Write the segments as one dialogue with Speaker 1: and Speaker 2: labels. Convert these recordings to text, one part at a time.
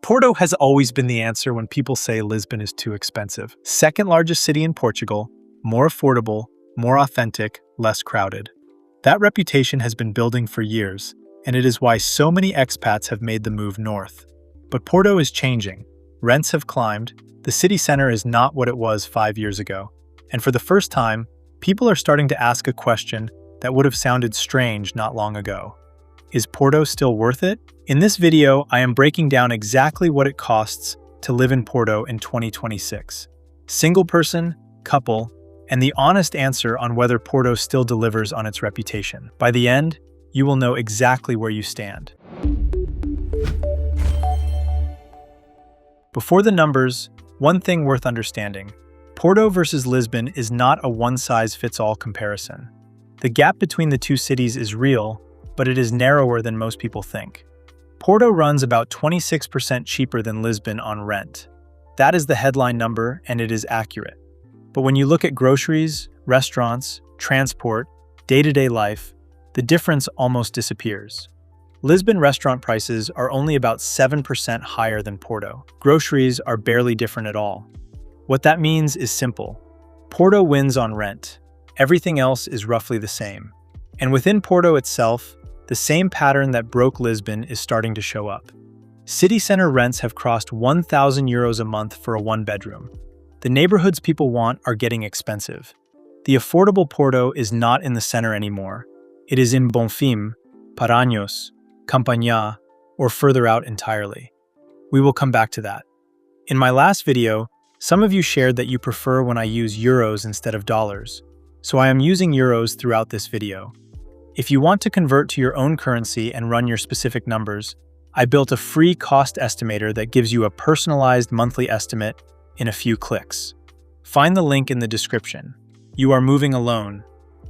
Speaker 1: Porto has always been the answer when people say Lisbon is too expensive. Second largest city in Portugal, more affordable, more authentic, less crowded. That reputation has been building for years, and it is why so many expats have made the move north. But Porto is changing. Rents have climbed, the city center is not what it was 5 years ago, and for the first time, people are starting to ask a question that would have sounded strange not long ago. Is Porto still worth it? In this video, I am breaking down exactly what it costs to live in Porto in 2026. Single person, couple, and the honest answer on whether Porto still delivers on its reputation. By the end, you will know exactly where you stand. Before the numbers, one thing worth understanding. Porto versus Lisbon is not a one-size-fits-all comparison. The gap between the two cities is real, but it is narrower than most people think. Porto runs about 26% cheaper than Lisbon on rent. That is the headline number, and it is accurate. But when you look at groceries, restaurants, transport, day-to-day life, the difference almost disappears. Lisbon restaurant prices are only about 7% higher than Porto. Groceries are barely different at all. What that means is simple. Porto wins on rent. Everything else is roughly the same. And within Porto itself, the same pattern that broke Lisbon is starting to show up. City center rents have crossed €1,000 a month for a one-bedroom. The neighborhoods people want are getting expensive. The affordable Porto is not in the center anymore. It is in Bonfim, Paranhos, Campanha, or further out entirely. We will come back to that. In my last video, some of you shared that you prefer when I use euros instead of dollars, so I am using euros throughout this video. If you want to convert to your own currency and run your specific numbers, I built a free cost estimator that gives you a personalized monthly estimate in a few clicks. Find the link in the description. You are moving alone.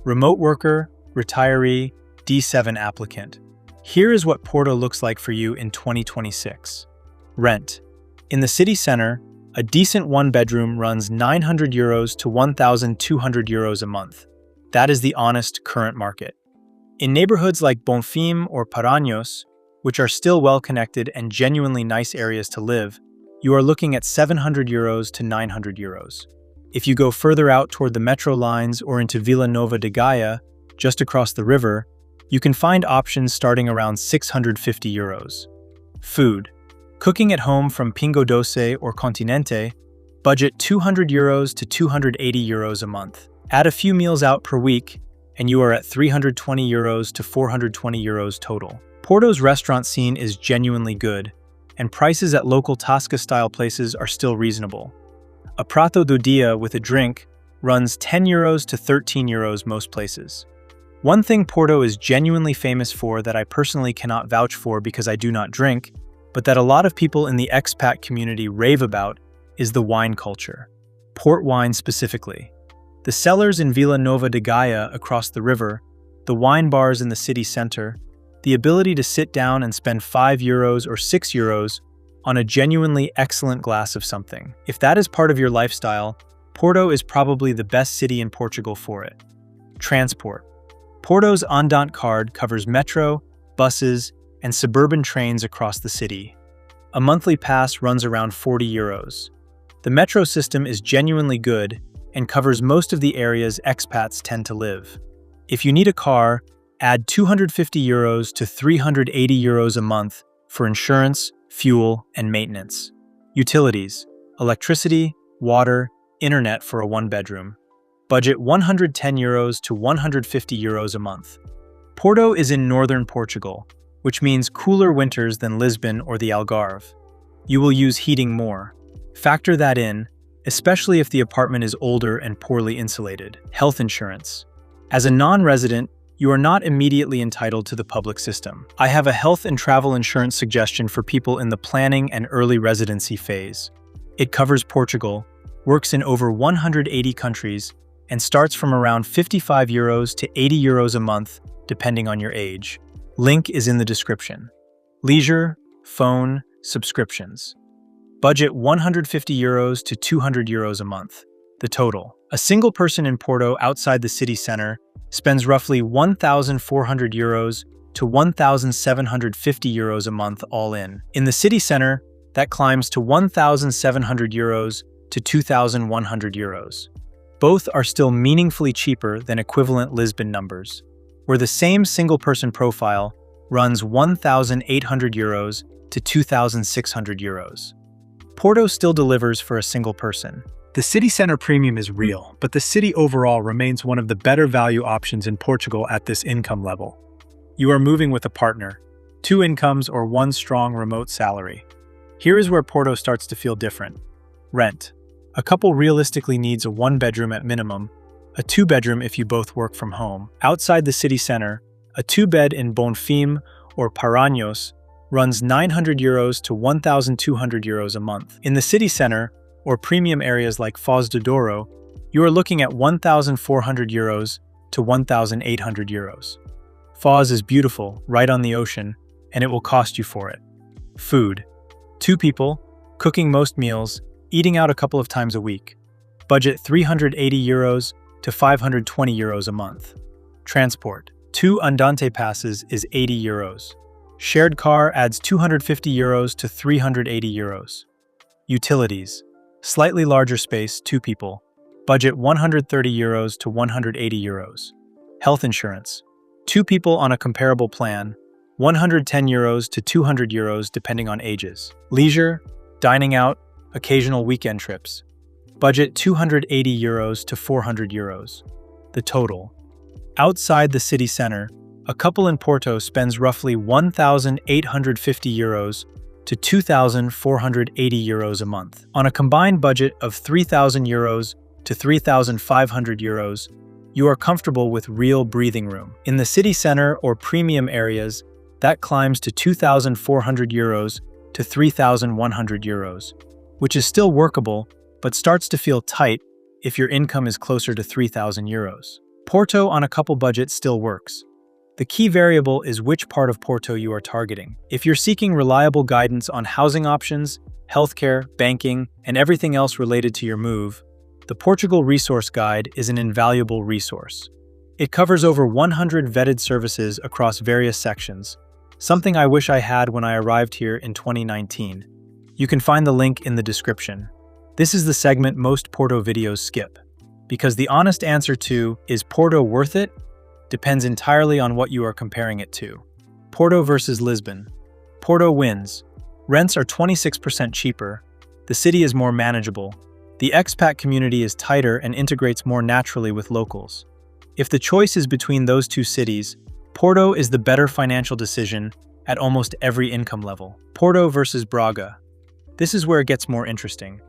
Speaker 1: Remote worker, retiree, D7 applicant. Here is what Porto looks like for you in 2026. Rent. In the city center, a decent one-bedroom runs €900 to €1,200 a month. That is the honest current market. In neighborhoods like Bonfim or Paranhos, which are still well-connected and genuinely nice areas to live, you are looking at €700 to €900. If you go further out toward the metro lines or into Vila Nova de Gaia, just across the river, you can find options starting around €650. Food. Cooking at home from Pingo Doce or Continente, budget €200 to €280 a month. Add a few meals out per week, and you are at €320 to €420 total. Porto's restaurant scene is genuinely good, and prices at local Tasca-style places are still reasonable. A prato do dia with a drink runs €10 to €13 most places. One thing Porto is genuinely famous for that I personally cannot vouch for because I do not drink, but that a lot of people in the expat community rave about, is the wine culture. Port wine specifically. The cellars in Vila Nova de Gaia across the river, the wine bars in the city center, the ability to sit down and spend €5 or €6 on a genuinely excellent glass of something. If that is part of your lifestyle, Porto is probably the best city in Portugal for it. Transport. Porto's Andante card covers metro, buses, and suburban trains across the city. A monthly pass runs around €40. The metro system is genuinely good and covers most of the areas expats tend to live. If you need a car, add €250 to €380 a month for insurance, fuel, and maintenance. Utilities, electricity, water, internet for a one-bedroom. Budget €110 to €150 a month. Porto is in northern Portugal, which means cooler winters than Lisbon or the Algarve. You will use heating more. Factor that in, especially if the apartment is older and poorly insulated. Health insurance. As a non-resident, you are not immediately entitled to the public system. I have a health and travel insurance suggestion for people in the planning and early residency phase. It covers Portugal, works in over 180 countries, and starts from around €55 to €80 a month, depending on your age. Link is in the description. Leisure, phone, subscriptions. Budget €150 to €200 a month. The total. A single person in Porto outside the city center spends roughly €1,400 to €1,750 a month all in. In the city center, That climbs to 1,700 euros to 2,100 euros. Both are still meaningfully cheaper than equivalent Lisbon numbers, where the same single-person profile runs 1,800 euros to 2,600 euros. Porto still delivers for a single person. The city center premium is real, but the city overall remains one of the better value options in Portugal at this income level. You are moving with a partner, 2 incomes or 1 strong remote salary. Here is where Porto starts to feel different. Rent. A couple realistically needs a 1-bedroom at minimum, a 2-bedroom if you both work from home. Outside the city center, a 2-bed in Bonfim or Paranhos runs 900 euros to 1,200 euros a month. In the city center, or premium areas like Foz do Douro, you are looking at 1,400 euros to 1,800 euros. Foz is beautiful, right on the ocean, and it will cost you for it. Food. 2 people, cooking most meals, eating out a couple of times a week. Budget 380 euros to 520 euros a month. Transport. 2 Andante passes is 80 euros. Shared car adds 250 euros to 380 euros. Utilities. Slightly larger space, 2 people. Budget 130 euros to 180 euros. Health insurance. 2 people on a comparable plan, 110 euros to 200 euros depending on ages. Leisure, dining out, occasional weekend trips. Budget 280 euros to 400 euros. The total. Outside the city center, a couple in Porto spends roughly 1,850 euros to 2,480 euros a month. On a combined budget of 3,000 euros to 3,500 euros, you are comfortable with real breathing room. In the city center or premium areas, that climbs to 2,400 euros to 3,100 euros, which is still workable, but starts to feel tight if your income is closer to 3,000 euros. Porto on a couple budget still works. The key variable is which part of Porto you are targeting. If you're seeking reliable guidance on housing options, healthcare, banking, and everything else related to your move, the Portugal Resource Guide is an invaluable resource. It covers over 100 vetted services across various sections, something I wish I had when I arrived here in 2019. You can find the link in the description. This is the segment most Porto videos skip, because the honest answer to, is Porto worth it? Depends entirely on what you are comparing it to. Porto versus Lisbon. Porto wins. Rents are 26% cheaper. The city is more manageable. The expat community is tighter and integrates more naturally with locals. If the choice is between those 2 cities, Porto is the better financial decision at almost every income level. Porto versus Braga. This is where it gets more interesting.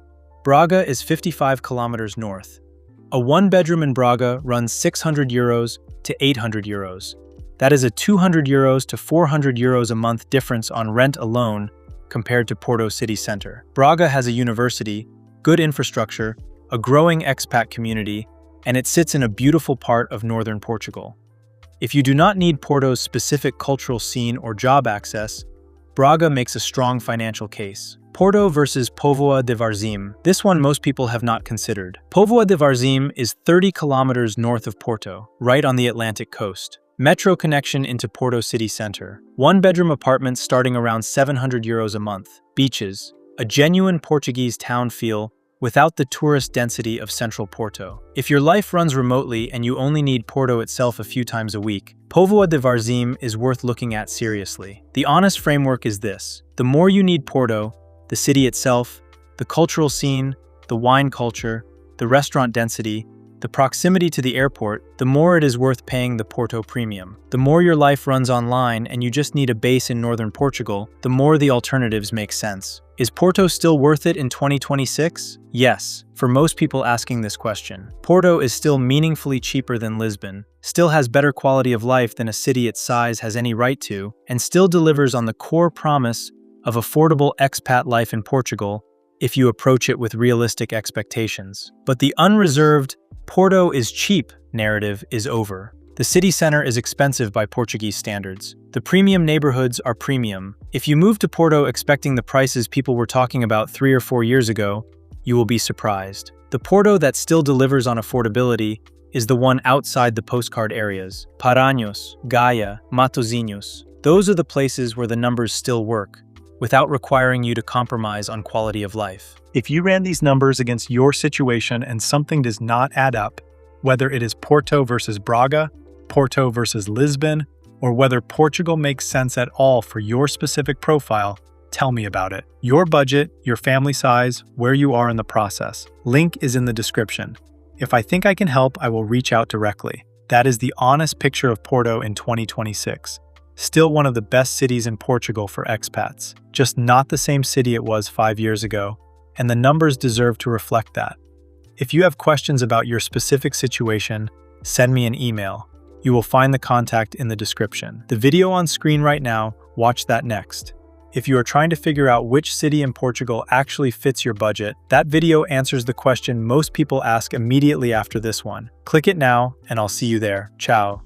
Speaker 1: Braga is 55 kilometers north. A 1-bedroom in Braga runs 600 euros to 800 euros. That is a 200 euros to 400 euros a month difference on rent alone compared to Porto city center. Braga has a university, good infrastructure, a growing expat community, and it sits in a beautiful part of northern Portugal. If you do not need Porto's specific cultural scene or job access, Braga makes a strong financial case. Porto versus Povoa de Varzim. This one most people have not considered. Povoa de Varzim is 30 kilometers north of Porto, right on the Atlantic coast. Metro connection into Porto city center. 1-bedroom apartments starting around 700 euros a month. Beaches. A genuine Portuguese town feel without the tourist density of central Porto. If your life runs remotely and you only need Porto itself a few times a week, Povoa de Varzim is worth looking at seriously. The honest framework is this. The more you need Porto, the city itself, the cultural scene, the wine culture, the restaurant density, the proximity to the airport, the more it is worth paying the Porto premium. The more your life runs online and you just need a base in northern Portugal, the more the alternatives make sense. Is Porto still worth it in 2026? Yes, for most people asking this question. Porto is still meaningfully cheaper than Lisbon, still has better quality of life than a city its size has any right to, and still delivers on the core promise of affordable expat life in Portugal if you approach it with realistic expectations. But the unreserved "Porto is cheap" narrative is over. The city center is expensive by Portuguese standards. The premium neighborhoods are premium. If you move to Porto expecting the prices people were talking about 3 or 4 years ago, you will be surprised. The Porto that still delivers on affordability is the one outside the postcard areas. Paranhos, Gaia, Matosinhos. Those are the places where the numbers still work. without requiring you to compromise on quality of life. If you ran these numbers against your situation and something does not add up, whether it is Porto versus Braga, Porto versus Lisbon, or whether Portugal makes sense at all for your specific profile, tell me about it. Your budget, your family size, where you are in the process. Link is in the description. If I think I can help, I will reach out directly. That is the honest picture of Porto in 2026. Still one of the best cities in Portugal for expats, just not the same city it was 5 years ago, and the numbers deserve to reflect that. If you have questions about your specific situation, send me an email. You will find the contact in the description. The video on screen right now, watch that next. If you are trying to figure out which city in Portugal actually fits your budget, that video answers the question most people ask immediately after this one. Click it now, and I'll see you there. Ciao.